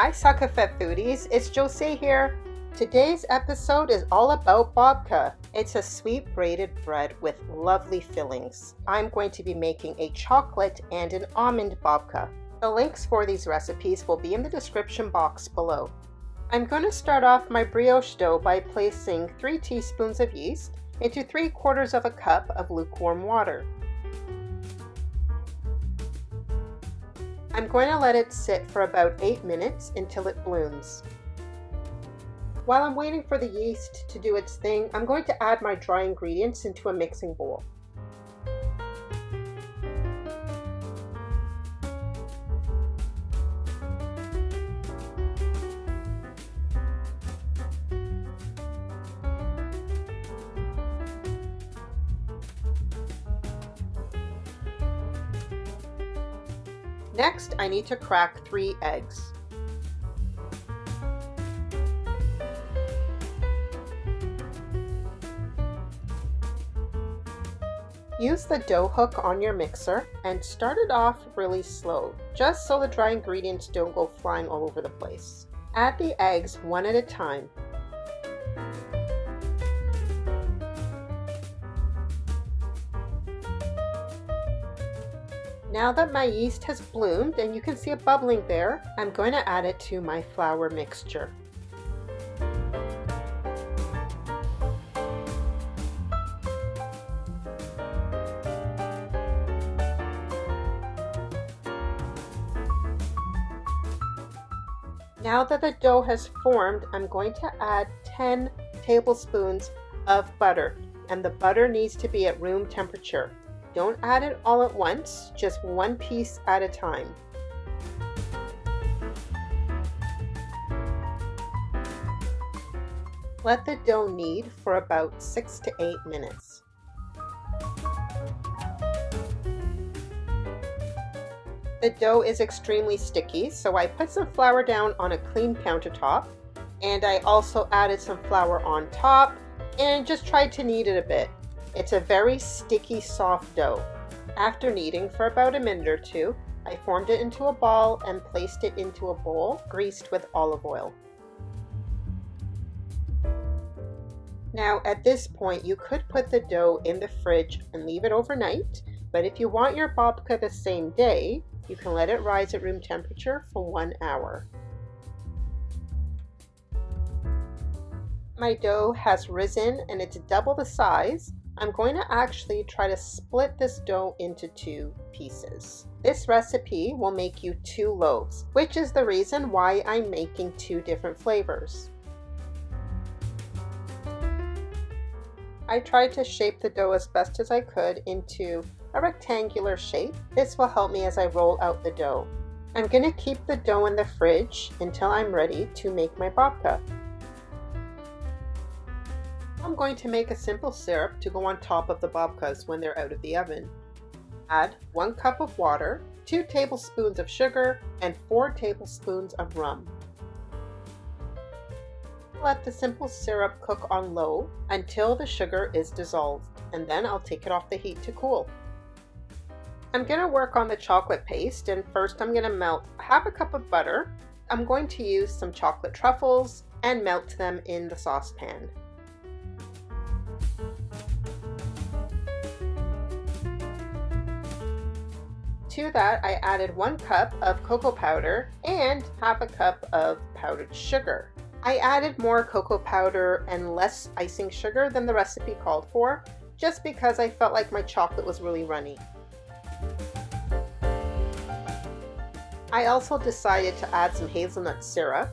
Hi SakaFeteFoodies, it's Jose here. Today's episode is all about babka. It's a sweet braided bread with lovely fillings. I'm going to be making a chocolate and an almond babka. The links for these recipes will be in the description box below. I'm going to start off my brioche dough by placing 3 teaspoons of yeast into 3/4 of a cup of lukewarm water. I'm going to let it sit for about 8 minutes until it blooms. While I'm waiting for the yeast to do its thing, I'm going to add my dry ingredients into a mixing bowl. Next, I need to crack 3 eggs. Use the dough hook on your mixer and start it off really slow, just so the dry ingredients don't go flying all over the place. Add the eggs one at a time. Now that my yeast has bloomed and you can see it bubbling there, I'm going to add it to my flour mixture. Now that the dough has formed, I'm going to add 10 tablespoons of butter, and the butter needs to be at room temperature. Don't add it all at once, just one piece at a time. Let the dough knead for about 6 to 8 minutes. The dough is extremely sticky, so I put some flour down on a clean countertop, and I also added some flour on top and just tried to knead it a bit. It's a very sticky, soft dough. After kneading for about a minute or two, I formed it into a ball and placed it into a bowl greased with olive oil. Now at this point, you could put the dough in the fridge and leave it overnight, but if you want your babka the same day, you can let it rise at room temperature for 1 hour. My dough has risen and it's double the size. I'm going to actually try to split this dough into 2 pieces. This recipe will make you 2 loaves, which is the reason why I'm making 2 different flavors. I tried to shape the dough as best as I could into a rectangular shape. This will help me as I roll out the dough. I'm going to keep the dough in the fridge until I'm ready to make my babka. I'm going to make a simple syrup to go on top of the babkas when they're out of the oven. Add 1 cup of water, 2 tablespoons of sugar, and 4 tablespoons of rum. Let the simple syrup cook on low until the sugar is dissolved, and then I'll take it off the heat to cool. I'm going to work on the chocolate paste, and first I'm going to melt half a cup of butter. I'm going to use some chocolate truffles and melt them in the saucepan. To that, I added 1 cup of cocoa powder and half a cup of powdered sugar. I added more cocoa powder and less icing sugar than the recipe called for, just because I felt like my chocolate was really runny. I also decided to add some hazelnut syrup,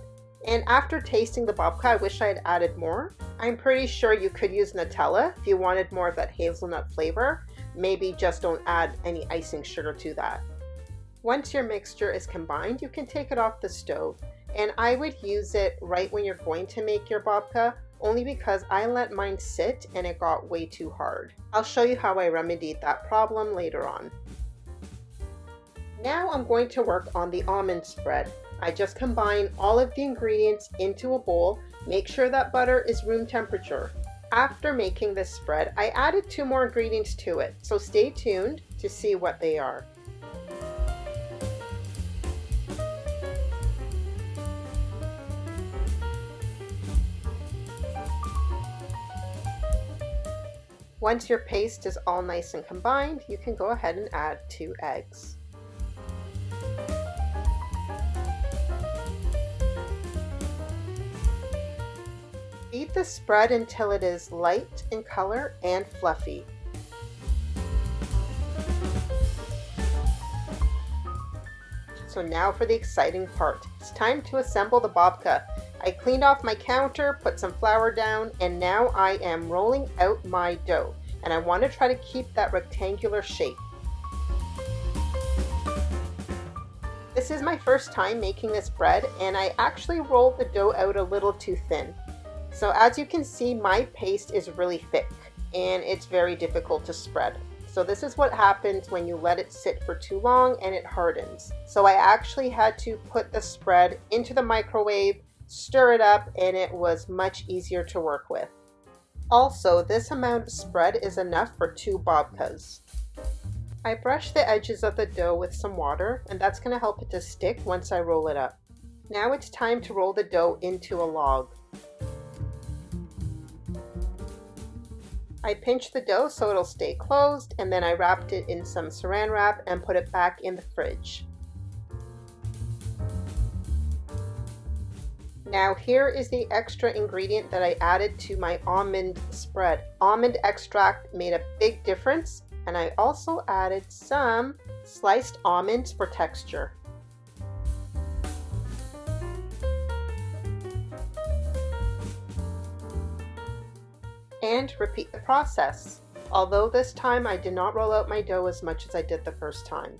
and after tasting the babka, I wish I had added more. I'm pretty sure you could use Nutella if you wanted more of that hazelnut flavor. Maybe just don't add any icing sugar to that. Once your mixture is combined, you can take it off the stove, and I would use it right when you're going to make your babka, only because I let mine sit and it got way too hard. I'll show you how I remedied that problem later on. Now I'm going to work on the almond spread. I just combine all of the ingredients into a bowl. Make sure that butter is room temperature. After making this spread, I added 2 more ingredients to it, so stay tuned to see what they are. Once your paste is all nice and combined, you can go ahead and add 2 eggs. Beat the spread until it is light in color and fluffy. So now for the exciting part. It's time to assemble the babka. I cleaned off my counter, put some flour down, and now I am rolling out my dough. And I want to try to keep that rectangular shape. This is my first time making this bread, and I actually rolled the dough out a little too thin. So as you can see, my paste is really thick, and it's very difficult to spread. So this is what happens when you let it sit for too long and it hardens. So I actually had to put the spread into the microwave, stir it up, and it was much easier to work with. Also, this amount of spread is enough for 2 babkas. I brush the edges of the dough with some water, and that's going to help it to stick once I roll it up. Now it's time to roll the dough into a log. I pinched the dough so it'll stay closed, and then I wrapped it in some saran wrap and put it back in the fridge. Now here is the extra ingredient that I added to my almond spread. Almond extract made a big difference, and I also added some sliced almonds for texture. And repeat the process, although this time I did not roll out my dough as much as I did the first time.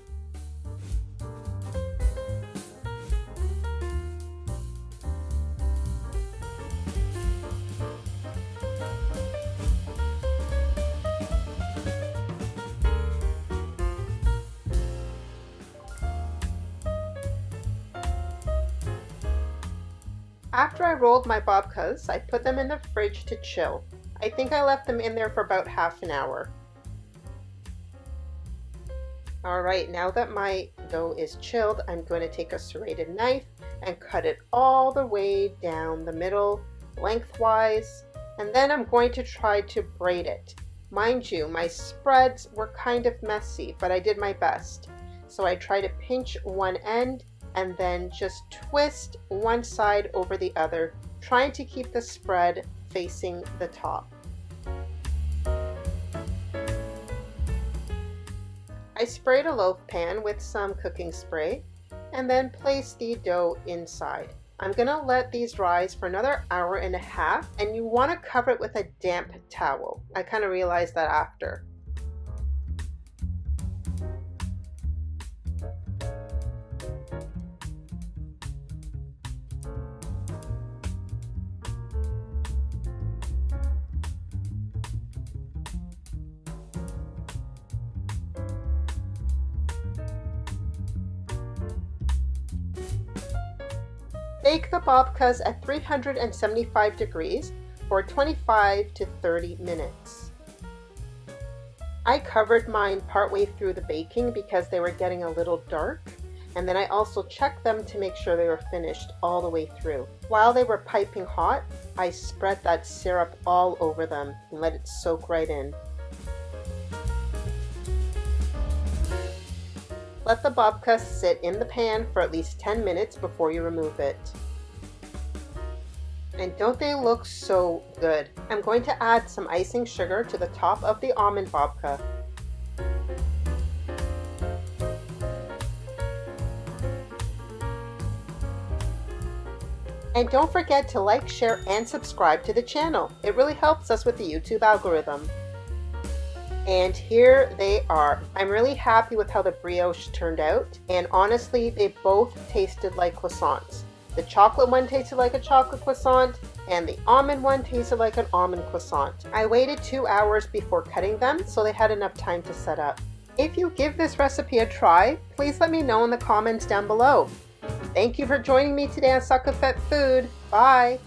After I rolled my babkas, I put them in the fridge to chill. I think I left them in there for about half an hour. Alright, now that my dough is chilled, I'm going to take a serrated knife and cut it all the way down the middle, lengthwise, and then I'm going to try to braid it. Mind you, my spreads were kind of messy, but I did my best. So I try to pinch one end and then just twist one side over the other, trying to keep the spread facing the top. I sprayed a loaf pan with some cooking spray and then placed the dough inside. I'm gonna let these rise for another hour and a half, and you want to cover it with a damp towel. I kind of realized that after. Bake the babkas at 375 degrees for 25 to 30 minutes. I covered mine partway through the baking because they were getting a little dark, and then I also checked them to make sure they were finished all the way through. While they were piping hot, I spread that syrup all over them and let it soak right in. Let the babkas sit in the pan for at least 10 minutes before you remove it. And don't they look so good? I'm going to add some icing sugar to the top of the almond babka. And don't forget to like, share, and subscribe to the channel. It really helps us with the YouTube algorithm. And here they are. I'm really happy with how the brioche turned out, and honestly they both tasted like croissants. The chocolate one tasted like a chocolate croissant, and the almond one tasted like an almond croissant. I waited 2 hours before cutting them so they had enough time to set up. If you give this recipe a try, please let me know in the comments down below. Thank you for joining me today on SakaFeteFood. Bye!